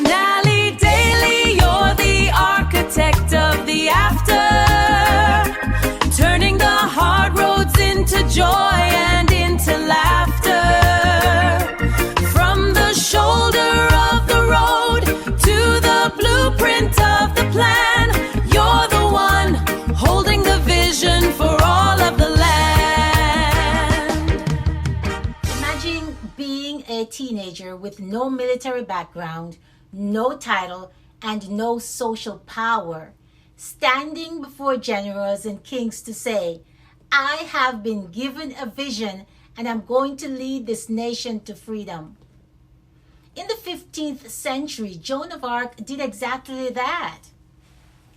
Daly, Daly, you're the architect of the after, turning the hard roads into joy and into laughter. From the shoulder of the road to the blueprint of the plan, you're the one holding the vision for all of the land. Imagine being a teenager with no military background, no title, and no social power, standing before generals and kings to say, I have been given a vision and I'm going to lead this nation to freedom. In the 15th century, Joan of Arc did exactly that.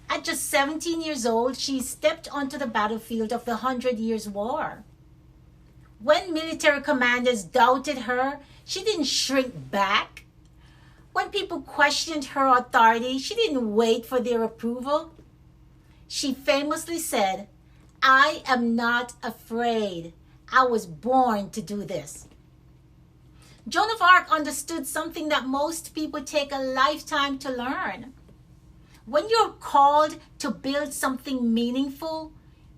At just 17 years old, she stepped onto the battlefield of the 100 Years' War. When military commanders doubted her, she didn't shrink back. When people questioned her authority, she didn't wait for their approval. She famously said, I am not afraid. I was born to do this. Joan of Arc understood something that most people take a lifetime to learn. When you're called to build something meaningful,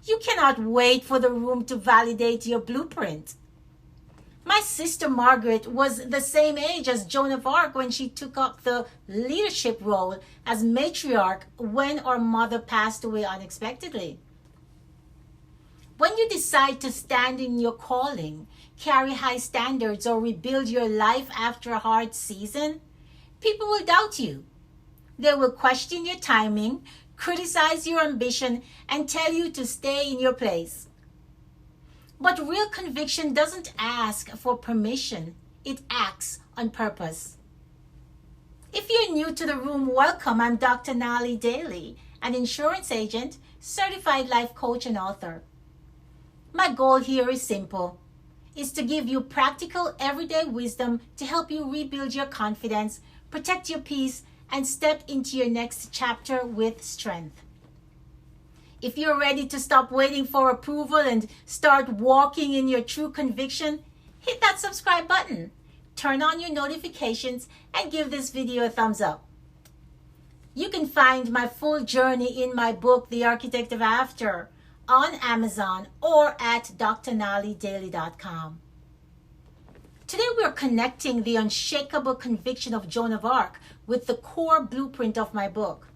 you cannot wait for the room to validate your blueprint. My sister Margaret was the same age as Joan of Arc when she took up the leadership role as matriarch when our mother passed away unexpectedly. When you decide to stand in your calling, carry high standards, or rebuild your life after a hard season, people will doubt you. They will question your timing, criticize your ambition, and tell you to stay in your place. But real conviction doesn't ask for permission. It acts on purpose. If you're new to the room, welcome. I'm Dr. Daly, an insurance agent, certified life coach, and author. My goal here is simple. It's to give you practical, everyday wisdom to help you rebuild your confidence, protect your peace, and step into your next chapter with strength. If you're ready to stop waiting for approval and start walking in your true conviction, hit that subscribe button, turn on your notifications, and give this video a thumbs up. You can find my full journey in my book, The Architect of After, on Amazon or at drnalidaily.com. Today we're connecting the unshakable conviction of Joan of Arc with the core blueprint of my book.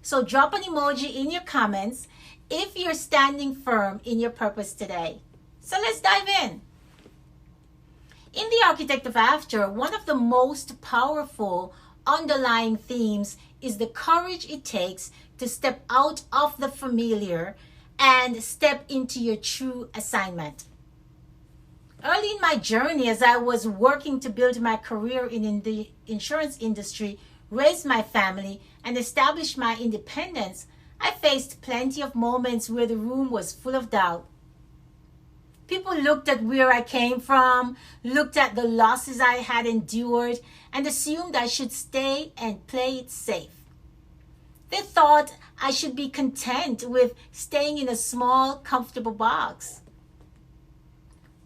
So drop an emoji in your comments if you're standing firm in your purpose today. So let's dive in. In The Architect of After, one of the most powerful underlying themes is the courage it takes to step out of the familiar and step into your true assignment. Early in my journey, as I was working to build my career in the insurance industry, raise my family, and establish my independence, I faced plenty of moments where the room was full of doubt. People looked at where I came from, looked at the losses I had endured, and assumed I should stay and play it safe. They thought I should be content with staying in a small, comfortable box.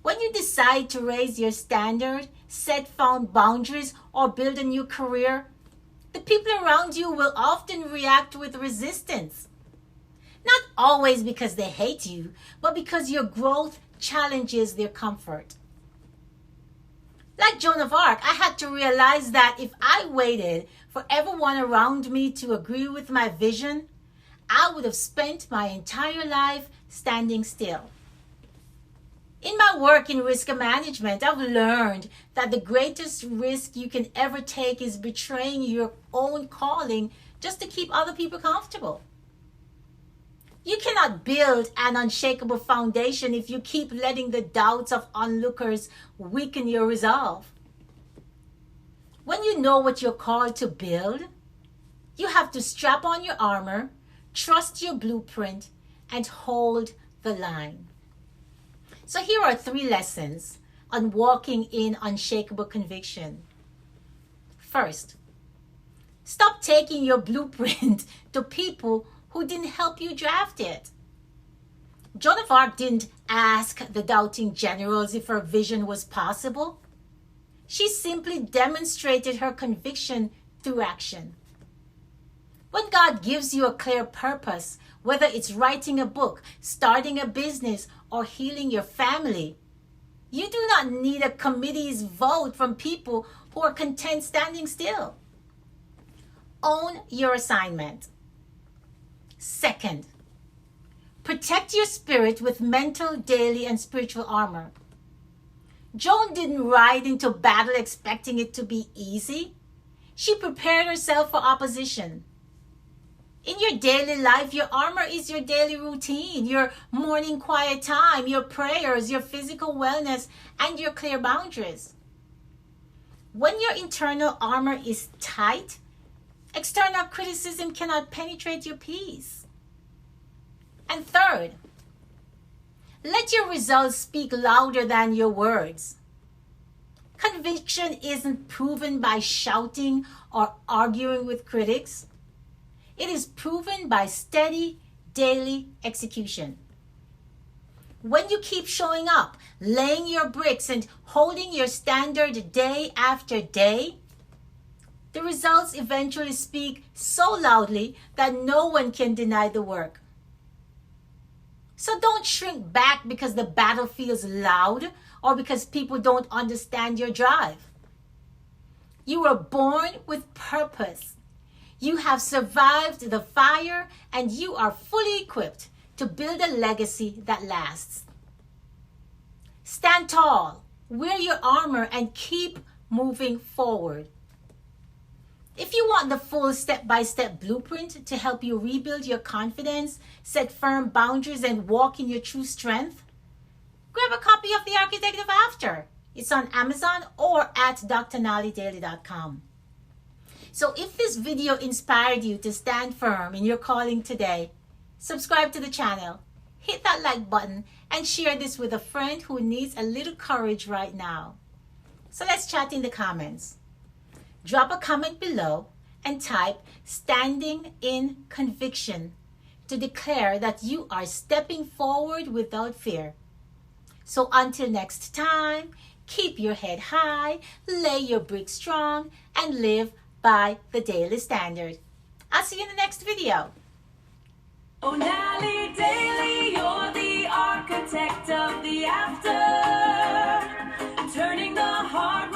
When you decide to raise your standard, set firm boundaries, or build a new career, the people around you will often react with resistance. Not always because they hate you, but because your growth challenges their comfort. Like Joan of Arc, I had to realize that if I waited for everyone around me to agree with my vision, I would have spent my entire life standing still. In my work in risk management, I've learned that the greatest risk you can ever take is betraying your own calling just to keep other people comfortable. You cannot build an unshakable foundation if you keep letting the doubts of onlookers weaken your resolve. When you know what you're called to build, you have to strap on your armor, trust your blueprint, and hold the line. So here are 3 lessons on walking in unshakable conviction. First, stop taking your blueprint to people who didn't help you draft it. Joan of Arc didn't ask the doubting generals if her vision was possible. She simply demonstrated her conviction through action. When God gives you a clear purpose, whether it's writing a book, starting a business, or healing your family, you do not need a committee's vote from people who are content standing still. Own your assignment. Second, protect your spirit with mental, daily, and spiritual armor. Joan didn't ride into battle expecting it to be easy. She prepared herself for opposition. In your daily life, your armor is your daily routine, your morning quiet time, your prayers, your physical wellness, and your clear boundaries. When your internal armor is tight, external criticism cannot penetrate your peace. And third, let your results speak louder than your words. Conviction isn't proven by shouting or arguing with critics. It is proven by steady, daily execution. When you keep showing up, laying your bricks, and holding your standard day after day, the results eventually speak so loudly that no one can deny the work. So don't shrink back because the battle feels loud or because people don't understand your drive. You were born with purpose. You have survived the fire and you are fully equipped to build a legacy that lasts. Stand tall, wear your armor, and keep moving forward. If you want the full step-by-step blueprint to help you rebuild your confidence, set firm boundaries, and walk in your true strength, grab a copy of The Architect of After. It's on Amazon or at drnallydaly.com. So if this video inspired you to stand firm in your calling today, subscribe to the channel, hit that like button, and share this with a friend who needs a little courage right now. So let's chat in the comments. Drop a comment below and type "standing in conviction" to declare that you are stepping forward without fear. So until next time, keep your head high, lay your bricks strong, and live by the daily standard. I'll see you in the next video. Oh, Daly, Daly, you're the architect of the after, turning the hard